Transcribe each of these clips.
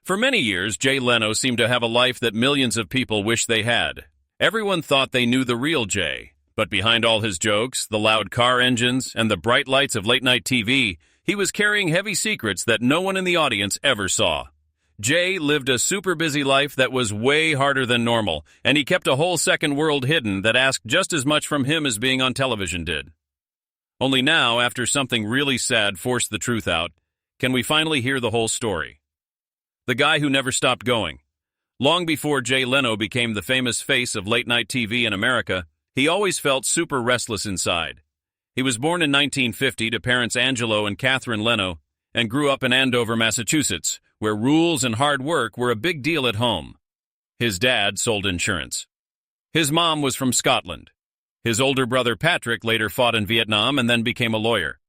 For many years, Jay Leno seemed to have a life that millions of people wish they had. Everyone thought they knew the real Jay, but behind all his jokes, the loud car engines, and the bright lights of late-night TV, he was carrying heavy secrets that no one in the audience ever saw. Jay lived a super busy life that was way harder than normal, and he kept a whole second world hidden that asked just as much from him as being on television did. Only now, after something really sad forced the truth out, can we finally hear the whole story. The guy who never stopped going. Long before Jay Leno became the famous face of late-night TV in America, he always felt super restless inside. He was born in 1950 to parents Angelo and Catherine Leno, and grew up in Andover, Massachusetts, where rules and hard work were a big deal at home. His dad sold insurance. His mom was from Scotland. His older brother Patrick later fought in Vietnam and then became a lawyer.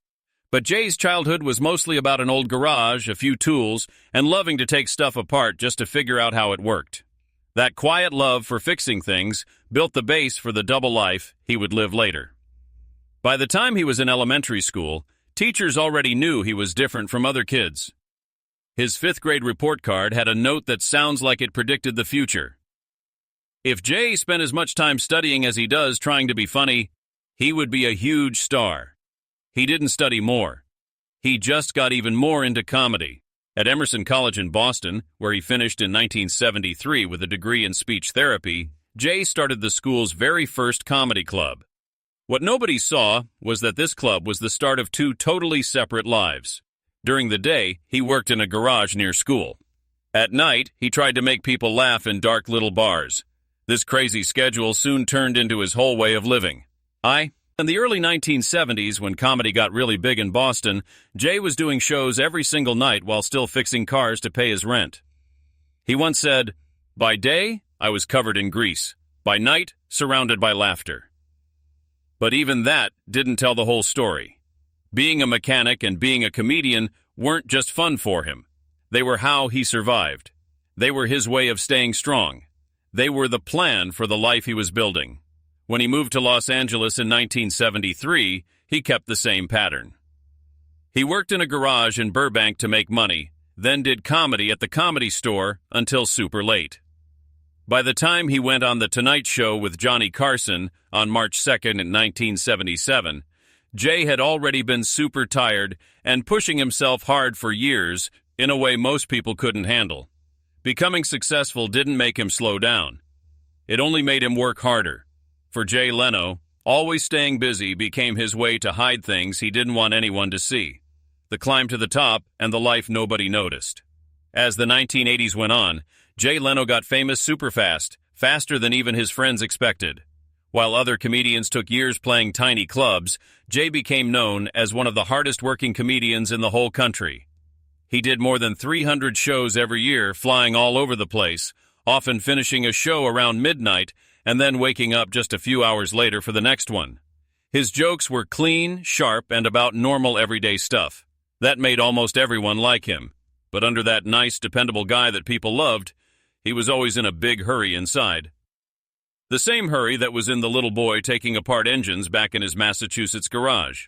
But Jay's childhood was mostly about an old garage, a few tools, and loving to take stuff apart just to figure out how it worked. That quiet love for fixing things built the base for the double life he would live later. By the time he was in elementary school, teachers already knew he was different from other kids. His 5th grade report card had a note that sounds like it predicted the future. If Jay spent as much time studying as he does trying to be funny, he would be a huge star. He didn't study more. He just got even more into comedy. At Emerson College in Boston, where he finished in 1973 with a degree in speech therapy, Jay started the school's very first comedy club. What nobody saw was that this club was the start of 2 totally separate lives. During the day, he worked in a garage near school. At night, he tried to make people laugh in dark little bars. This crazy schedule soon turned into his whole way of living. In the early 1970s, when comedy got really big in Boston, Jay was doing shows every single night while still fixing cars to pay his rent. He once said, "By day, I was covered in grease. By night, surrounded by laughter." But even that didn't tell the whole story. Being a mechanic and being a comedian weren't just fun for him. They were how he survived. They were his way of staying strong. They were the plan for the life he was building. When he moved to Los Angeles in 1973, he kept the same pattern. He worked in a garage in Burbank to make money, then did comedy at the Comedy Store until super late. By the time he went on The Tonight Show with Johnny Carson on March 2nd in 1977, Jay had already been super tired and pushing himself hard for years in a way most people couldn't handle. Becoming successful didn't make him slow down. It only made him work harder. For Jay Leno, always staying busy became his way to hide things he didn't want anyone to see. The climb to the top and the life nobody noticed. As the 1980s went on, Jay Leno got famous super fast, faster than even his friends expected. While other comedians took years playing tiny clubs, Jay became known as one of the hardest working comedians in the whole country. He did more than 300 shows every year, flying all over the place, often finishing a show around midnight and then waking up just a few hours later for the next one. His jokes were clean, sharp, and about normal everyday stuff. That made almost everyone like him. But under that nice, dependable guy that people loved, he was always in a big hurry inside. The same hurry that was in the little boy taking apart engines back in his Massachusetts garage.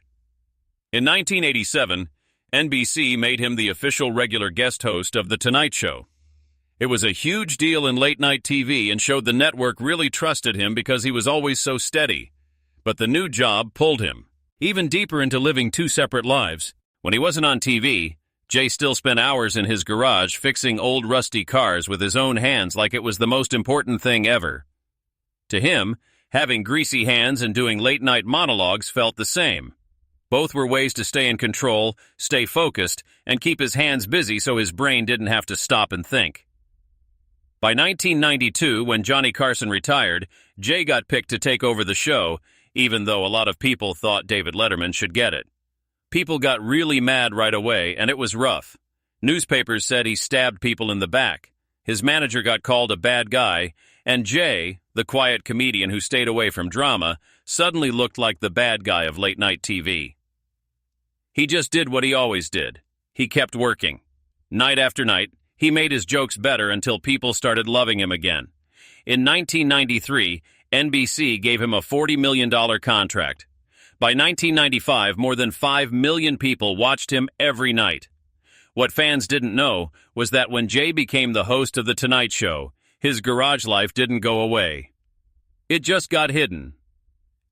In 1987, NBC made him the official regular guest host of The Tonight Show. It was a huge deal in late-night TV and showed the network really trusted him because he was always so steady. But the new job pulled him, even deeper into living 2 separate lives. When he wasn't on TV, Jay still spent hours in his garage fixing old rusty cars with his own hands like it was the most important thing ever. To him, having greasy hands and doing late-night monologues felt the same. Both were ways to stay in control, stay focused, and keep his hands busy so his brain didn't have to stop and think. By 1992, when Johnny Carson retired, Jay got picked to take over the show, even though a lot of people thought David Letterman should get it. People got really mad right away, and it was rough. Newspapers said he stabbed people in the back. His manager got called a bad guy, and Jay, the quiet comedian who stayed away from drama, suddenly looked like the bad guy of late-night TV. He just did what he always did. He kept working. Night after night, he made his jokes better until people started loving him again. In 1993, NBC gave him a $40 million contract. By 1995, more than 5 million people watched him every night. What fans didn't know was that when Jay became the host of The Tonight Show, his garage life didn't go away. It just got hidden.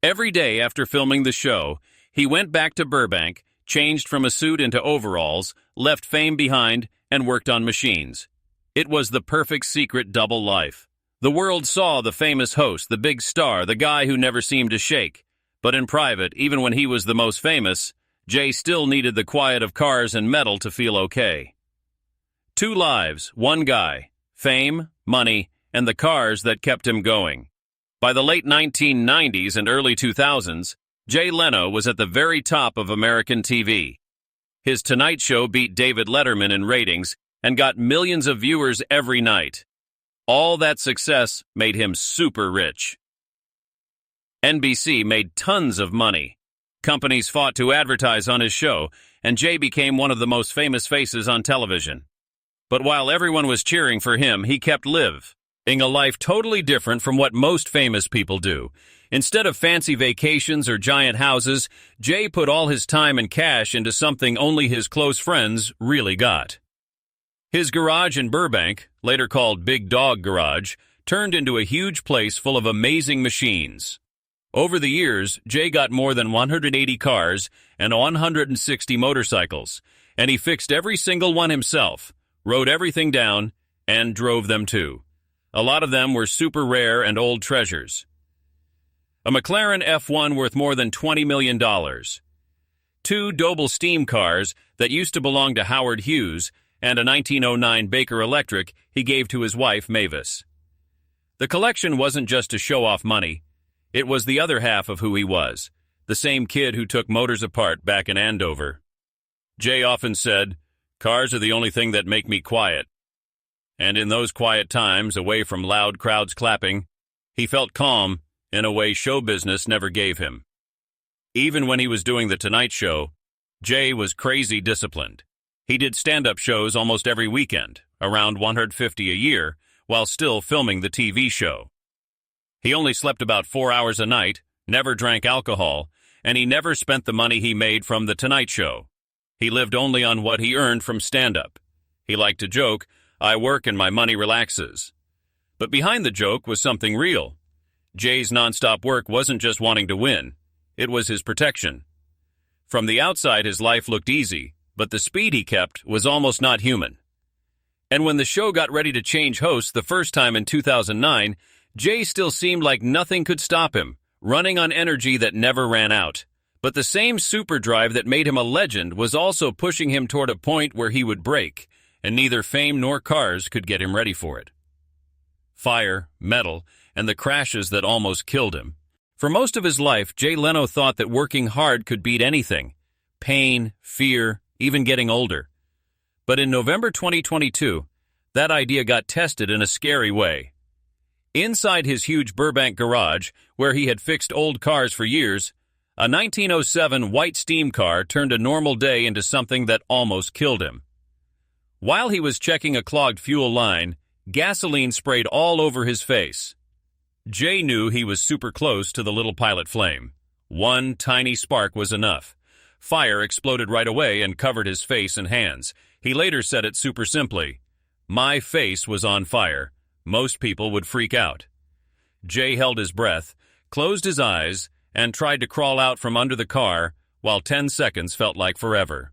Every day after filming the show, he went back to Burbank, changed from a suit into overalls, left fame behind, and worked on machines. It was the perfect secret double life. The world saw the famous host, the big star, the guy who never seemed to shake. But in private, even when he was the most famous, Jay still needed the quiet of cars and metal to feel okay. 2 lives, 1 guy, fame, money, and the cars that kept him going. By the late 1990s and early 2000s, Jay Leno was at the very top of American TV. His Tonight Show beat David Letterman in ratings and got millions of viewers every night. All that success made him super rich. NBC made tons of money. Companies fought to advertise on his show, and Jay became one of the most famous faces on television. But while everyone was cheering for him, he kept living a life totally different from what most famous people do. Instead of fancy vacations or giant houses, Jay put all his time and cash into something only his close friends really got. His garage in Burbank, later called Big Dog Garage, turned into a huge place full of amazing machines. Over the years, Jay got more than 180 cars and 160 motorcycles, and he fixed every single one himself, wrote everything down, and drove them too. A lot of them were super rare and old treasures. A McLaren F1 worth more than $20 million. 2 Doble steam cars that used to belong to Howard Hughes, and a 1909 Baker Electric he gave to his wife, Mavis. The collection wasn't just to show off money. It was the other half of who he was, the same kid who took motors apart back in Andover. Jay often said, "Cars are the only thing that make me quiet." And in those quiet times, away from loud crowds clapping, he felt calm in a way show business never gave him. Even when he was doing The Tonight Show, Jay was crazy disciplined. He did stand-up shows almost every weekend, around 150 a year, while still filming the TV show. He only slept about 4 hours a night, never drank alcohol, and he never spent the money he made from The Tonight Show. He lived only on what he earned from stand-up. He liked to joke, "I work and my money relaxes." But behind the joke was something real. Jay's nonstop work wasn't just wanting to win. It was his protection. From the outside, his life looked easy, but the speed he kept was almost not human. And when the show got ready to change hosts the first time in 2009, Jay still seemed like nothing could stop him, running on energy that never ran out. But the same super drive that made him a legend was also pushing him toward a point where he would break, and neither fame nor cars could get him ready for it. Fire, metal, and the crashes that almost killed him. For most of his life, Jay Leno thought that working hard could beat anything. Pain, fear, even getting older. But in November 2022, that idea got tested in a scary way. Inside his huge Burbank garage, where he had fixed old cars for years, a 1907 white steam car turned a normal day into something that almost killed him. While he was checking a clogged fuel line, gasoline sprayed all over his face. Jay knew he was super close to the little pilot flame. One tiny spark was enough. Fire exploded right away and covered his face and hands. He later said it super simply, "My face was on fire. Most people would freak out." Jay held his breath, closed his eyes, and tried to crawl out from under the car, while 10 seconds felt like forever.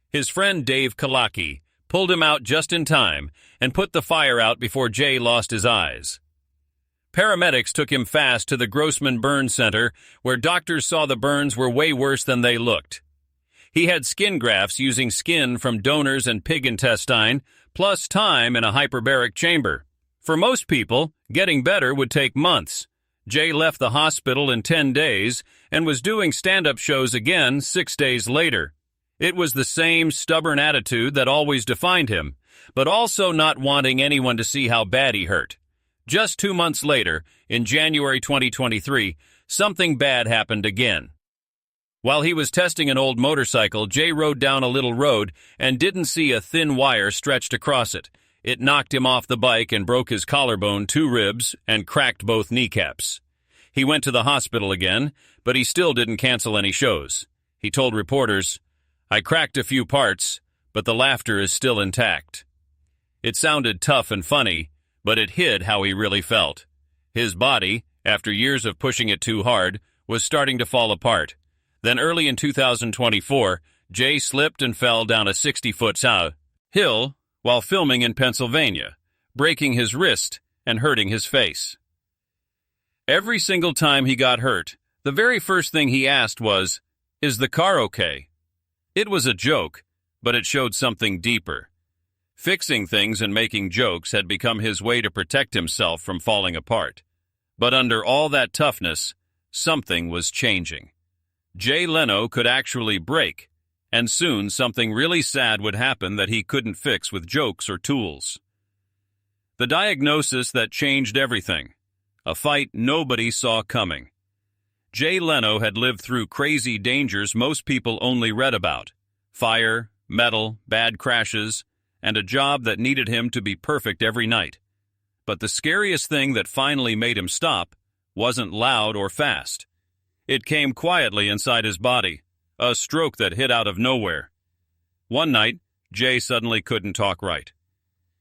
His friend Dave Kalaki pulled him out just in time and put the fire out before Jay lost his eyes. Paramedics took him fast to the Grossman Burn Center, where doctors saw the burns were way worse than they looked. He had skin grafts using skin from donors and pig intestine, plus time in a hyperbaric chamber. For most people, getting better would take months. Jay left the hospital in 10 days and was doing stand-up shows again 6 days later. It was the same stubborn attitude that always defined him, but also not wanting anyone to see how bad he hurt. Just 2 months later, in January 2023, something bad happened again. While he was testing an old motorcycle, Jay rode down a little road and didn't see a thin wire stretched across it. It knocked him off the bike and broke his collarbone, 2 ribs, and cracked both kneecaps. He went to the hospital again, but he still didn't cancel any shows. He told reporters, "I cracked a few parts, but the laughter is still intact. It sounded tough and funny, but it hid how he really felt. His body, after years of pushing it too hard, was starting to fall apart. Then early in 2024, Jay slipped and fell down a 60-foot hill while filming in Pennsylvania, breaking his wrist and hurting his face. Every single time he got hurt, the very first thing he asked was, "Is the car okay?" It was a joke, but it showed something deeper. Fixing things and making jokes had become his way to protect himself from falling apart. But under all that toughness, something was changing. Jay Leno could actually break, and soon something really sad would happen that he couldn't fix with jokes or tools. The diagnosis that changed everything. A fight nobody saw coming. Jay Leno had lived through crazy dangers most people only read about. Fire, metal, bad crashes, and a job that needed him to be perfect every night. But the scariest thing that finally made him stop wasn't loud or fast. It came quietly inside his body, a stroke that hit out of nowhere. One night, Jay suddenly couldn't talk right.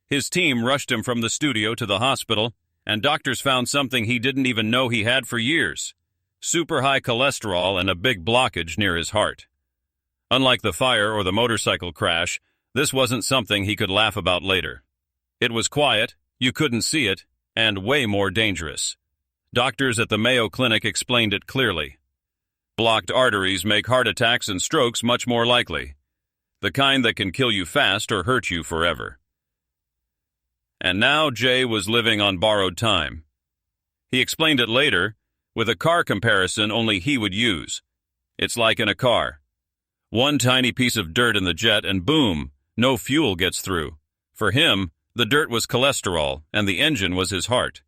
His team rushed him from the studio to the hospital, and doctors found something he didn't even know he had for years: super high cholesterol and a big blockage near his heart. Unlike the fire or the motorcycle crash, this wasn't something he could laugh about later. It was quiet, you couldn't see it, and way more dangerous. Doctors at the Mayo Clinic explained it clearly. Blocked arteries make heart attacks and strokes much more likely, the kind that can kill you fast or hurt you forever. And now Jay was living on borrowed time. He explained it later with a car comparison only he would use. It's like in a car. One tiny piece of dirt in the jet and boom, no fuel gets through. For him, the dirt was cholesterol and the engine was his heart.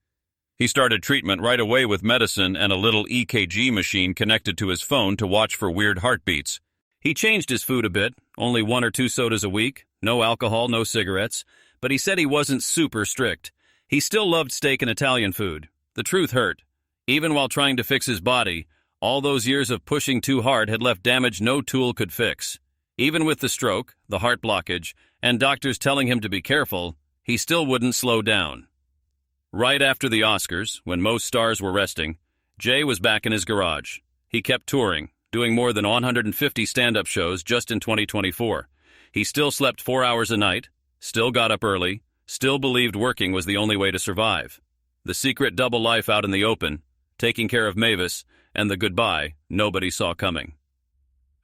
He started treatment right away with medicine and a little EKG machine connected to his phone to watch for weird heartbeats. He changed his food a bit, only 1 or 2 sodas a week, no alcohol, no cigarettes, but he said he wasn't super strict. He still loved steak and Italian food. The truth hurt. Even while trying to fix his body, all those years of pushing too hard had left damage no tool could fix. Even with the stroke, the heart blockage, and doctors telling him to be careful, he still wouldn't slow down. Right after the Oscars, when most stars were resting, Jay was back in his garage. He kept touring, doing more than 150 stand-up shows just in 2024. He still slept 4 hours a night, still got up early, still believed working was the only way to survive. The secret double life out in the open, taking care of Mavis, and the goodbye nobody saw coming.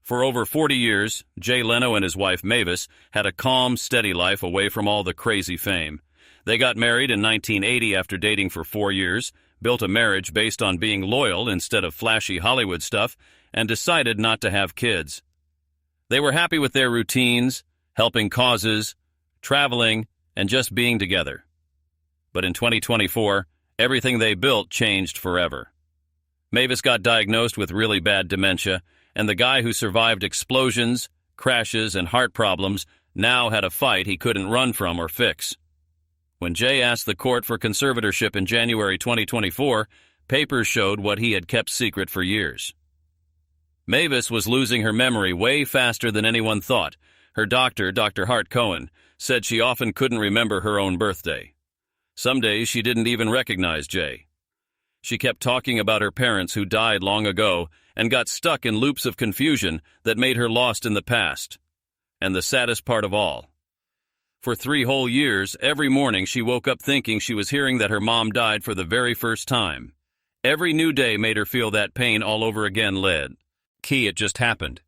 For over 40 years, Jay Leno and his wife Mavis had a calm, steady life away from all the crazy fame. They got married in 1980 after dating for 4 years, built a marriage based on being loyal instead of flashy Hollywood stuff, and decided not to have kids. They were happy with their routines, helping causes, traveling, and just being together. But in 2024, everything they built changed forever. Mavis got diagnosed with really bad dementia, and the guy who survived explosions, crashes, and heart problems now had a fight he couldn't run from or fix. When Jay asked the court for conservatorship in January 2024, papers showed what he had kept secret for years. Mavis was losing her memory way faster than anyone thought. Her doctor, Dr. Hart Cohen, said she often couldn't remember her own birthday. Some days she didn't even recognize Jay. She kept talking about her parents who died long ago and got stuck in loops of confusion that made her lost in the past. And the saddest part of all, for 3 whole years, every morning she woke up thinking she was hearing that her mom died for the very first time. Every new day made her feel that pain all over again. It just happened.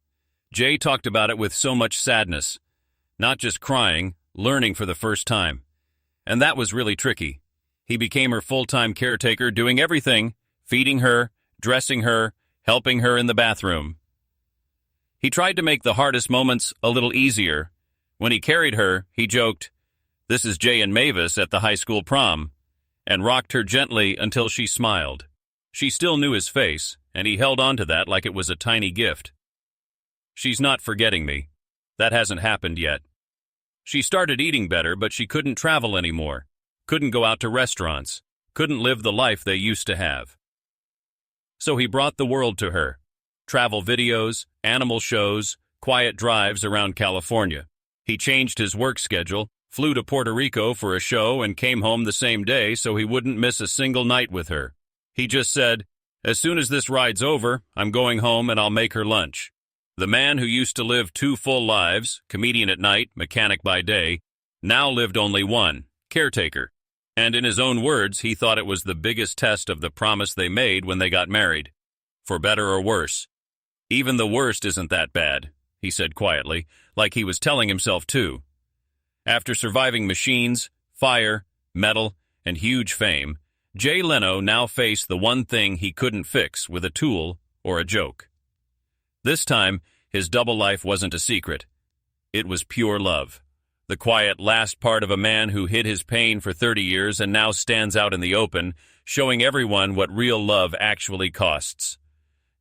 Jay talked about it with so much sadness. Not just crying, learning for the first time. And that was really tricky. He became her full-time caretaker, doing everything, feeding her, dressing her, helping her in the bathroom. He tried to make the hardest moments a little easier. When he carried her, he joked, "This is Jay and Mavis at the high school prom," and rocked her gently until she smiled. She still knew his face, and he held on to that like it was a tiny gift. She's not forgetting me. That hasn't happened yet. She started eating better, but she couldn't travel anymore, couldn't go out to restaurants, couldn't live the life they used to have. So he brought the world to her. Travel videos, animal shows, quiet drives around California. He changed his work schedule, flew to Puerto Rico for a show, and came home the same day so he wouldn't miss a single night with her. He just said, "As soon as this ride's over, I'm going home and I'll make her lunch." The man who used to live 2 full lives, comedian at night, mechanic by day, now lived only one, caretaker. And in his own words, he thought it was the biggest test of the promise they made when they got married. For better or worse. "Even the worst isn't that bad," he said quietly, like he was telling himself too. After surviving machines, fire, metal, and huge fame, Jay Leno now faced the one thing he couldn't fix with a tool or a joke. This time, his double life wasn't a secret. It was pure love. The quiet last part of a man who hid his pain for 30 years and now stands out in the open, showing everyone what real love actually costs.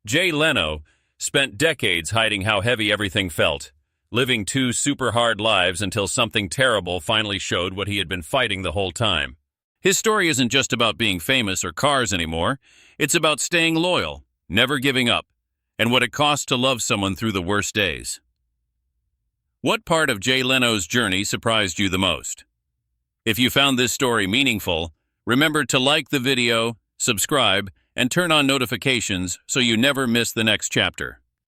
Jay Leno spent decades hiding how heavy everything felt, living 2 super hard lives until something terrible finally showed what he had been fighting the whole time. His story isn't just about being famous or cars anymore. It's about staying loyal, never giving up, and what it costs to love someone through the worst days. What part of Jay Leno's journey surprised you the most? If you found this story meaningful, remember to like the video, subscribe, and turn on notifications so you never miss the next chapter.